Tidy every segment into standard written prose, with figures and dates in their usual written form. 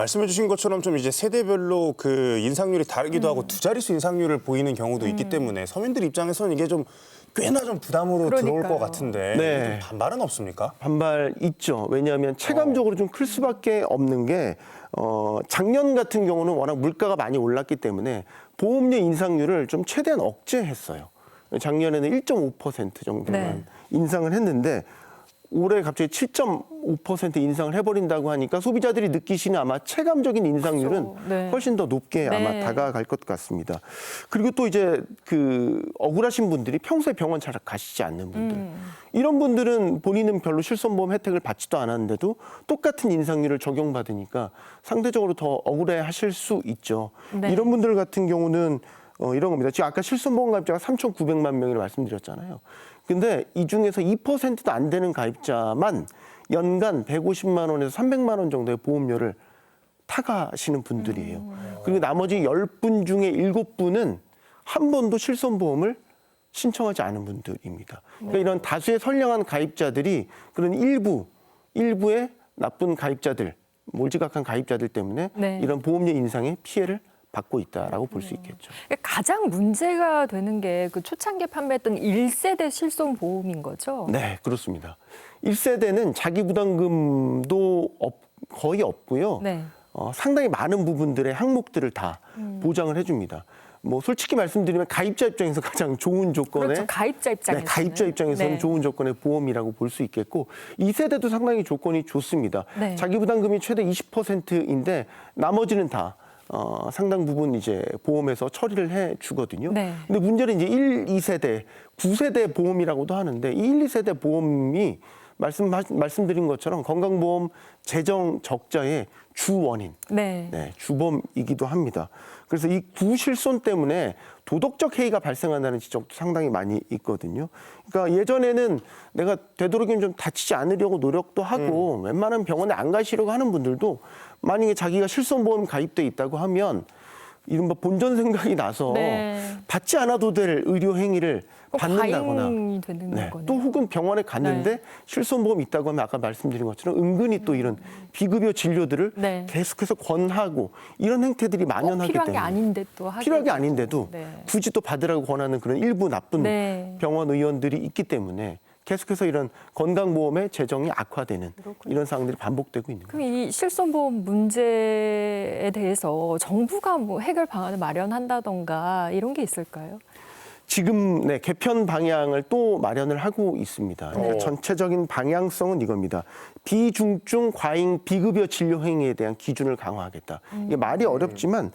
말씀해주신 것처럼 좀 이제 세대별로 그 인상률이 다르기도 하고 두 자릿수 인상률을 보이는 경우도 있기 때문에 서민들 입장에서는 이게 좀 꽤나 좀 부담으로 들어올 것 같은데 네. 좀 반발은 없습니까? 반발 있죠. 왜냐하면 체감적으로 좀 클 수밖에 없는 게 작년 같은 경우는 워낙 물가가 많이 올랐기 때문에 보험료 인상률을 좀 최대한 억제했어요. 작년에는 1.5% 정도만 인상을 했는데 올해 갑자기 7.5% 인상을 해버린다고 하니까 소비자들이 느끼시는 아마 체감적인 인상률은 훨씬 더 높게 아마 다가갈 것 같습니다. 그리고 또 이제 그 억울하신 분들이 평소에 병원 잘 가시지 않는 분들. 이런 분들은 본인은 별로 실손보험 혜택을 받지도 않았는데도 똑같은 인상률을 적용받으니까 상대적으로 더 억울해 하실 수 있죠. 이런 분들 같은 경우는 이런 겁니다. 지금 아까 실손보험 가입자가 3,900만 명이라고 말씀드렸잖아요. 근데 이 중에서 2%도 안 되는 가입자만 연간 150만 원에서 300만 원 정도의 보험료를 타가시는 분들이에요. 그리고 나머지 10분 중에 7분은 한 번도 실손보험을 신청하지 않은 분들입니다. 그러니까 이런 다수의 선량한 가입자들이 그런 일부의 나쁜 가입자들, 몰지각한 가입자들 때문에 이런 보험료 인상의 피해를 받고 있다라고 볼 수 있겠죠. 가장 문제가 되는 게 그 초창기에 판매했던 1세대 실손보험인 거죠? 네, 그렇습니다. 1세대는 자기부담금도 거의 없고요. 상당히 많은 부분들의 항목들을 다 보장을 해줍니다. 뭐 솔직히 말씀드리면 가입자 입장에서 가장 좋은 조건의 그렇죠. 가입자 입장에서는. 가입자 입장에서는 좋은 조건의 보험이라고 볼 수 있겠고 2세대도 상당히 조건이 좋습니다. 자기부담금이 최대 20%인데 나머지는 다 상당 부분 이제 보험에서 처리를 해 주거든요. 근데 문제는 이제 1, 2세대, 9세대 보험이라고도 하는데 이 1, 2세대 보험이 말씀드린 것처럼 건강보험 재정 적자의 주 원인, 주범이기도 합니다. 그래서 이 구실손 때문에 도덕적 해이가 발생한다는 지적도 상당히 많이 있거든요. 그러니까 예전에는 내가 되도록이면 좀 다치지 않으려고 노력도 하고 웬만하면 병원에 안 가시려고 하는 분들도 만약에 자기가 실손보험 가입돼 있다고 하면 이른바 본전 생각이 나서 받지 않아도 될 의료 행위를 받는다거나 또 혹은 병원에 갔는데 실손보험 있다고 하면 아까 말씀드린 것처럼 은근히 또 이런 비급여 진료들을 계속해서 권하고 이런 행태들이 만연하기 때문에 필요한 게 아닌데도 굳이 또 받으라고 권하는 그런 일부 나쁜 병원 의원들이 있기 때문에 계속해서 이런 건강보험의 재정이 악화되는 이런 상황들이 반복되고 있는 거죠. 그럼 이 실손보험 문제에 대해서 정부가 뭐 해결 방안을 마련한다던가 이런 게 있을까요? 지금 개편 방향을 또 마련을 하고 있습니다. 그러니까 전체적인 방향성은 이겁니다. 비중증 과잉 비급여 진료 행위에 대한 기준을 강화하겠다. 이게 말이 어렵지만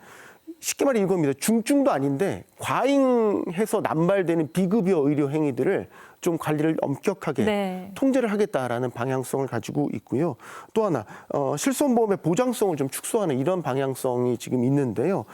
쉽게 말해 이겁니다. 중증도 아닌데 과잉해서 남발되는 비급여 의료 행위들을 좀 관리를 엄격하게 통제를 하겠다라는 방향성을 가지고 있고요. 또 하나 실손보험의 보장성을 좀 축소하는 이런 방향성이 지금 있는데요.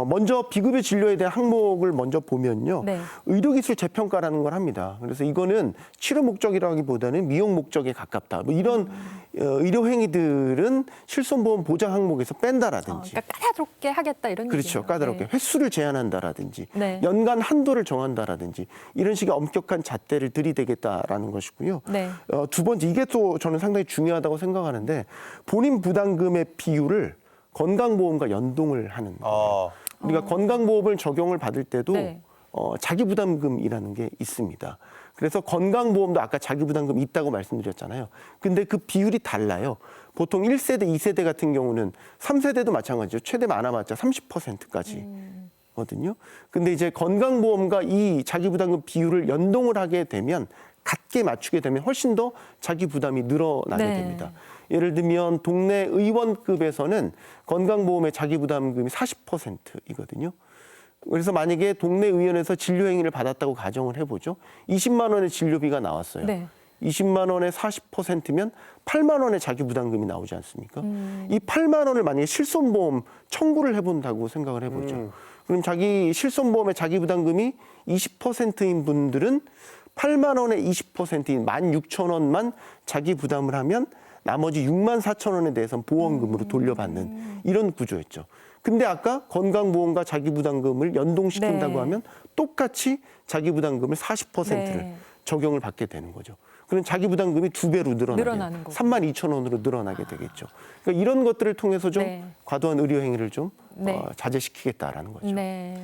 먼저 비급여 진료에 대한 항목을 먼저 보면요. 의료기술 재평가라는 걸 합니다. 그래서 이거는 치료 목적이라기보다는 미용 목적에 가깝다. 뭐 이런 의료 행위들은 실손보험 보장 항목에서 뺀다라든지. 그러니까 까다롭게 하겠다 이런 그렇죠. 얘기예요. 까다롭게 횟수를 제한한다라든지 연간 한도를 정한다라든지 이런 식의 엄격한 잣대를 들이대겠다라는 것이고요. 두 번째 이게 또 저는 상당히 중요하다고 생각하는데 본인 부담금의 비율을 건강보험과 연동을 하는 거예요. 우리가 건강보험을 적용을 받을 때도 자기부담금이라는 게 있습니다. 그래서 건강보험도 아까 자기부담금 있다고 말씀드렸잖아요. 근데 그 비율이 달라요. 보통 1세대, 2세대 같은 경우는 3세대도 마찬가지죠. 최대 많아봤자 30%까지. 거든요. 근데 이제 건강보험과 이 자기부담금 비율을 연동을 하게 되면 같게 맞추게 되면 훨씬 더 자기 부담이 늘어나게 됩니다. 예를 들면 동네 의원급에서는 건강보험의 자기부담금이 40%이거든요. 그래서 만약에 동네 의원에서 진료 행위를 받았다고 가정을 해보죠. 20만 원의 진료비가 나왔어요. 20만 원에 40%면 8만 원의 자기부담금이 나오지 않습니까? 이 8만 원을 만약에 실손보험 청구를 해본다고 생각을 해보죠. 그럼 자기 실손보험의 자기부담금이 20%인 분들은 8만 원의 20%인 16,000원만 자기 부담을 하면 나머지 64,000원에 대해서는 보험금으로 돌려받는 이런 구조였죠. 근데 아까 건강보험과 자기부담금을 연동시킨다고 하면 똑같이 자기부담금을 40%를 적용을 받게 되는 거죠. 그럼 자기 부담금이 2배로 늘어나는 거고. 32,000원으로 늘어나게 되겠죠. 그러니까 이런 것들을 통해서 좀 네. 과도한 의료 행위를 좀 네. 자제시키겠다라는 거죠. 네.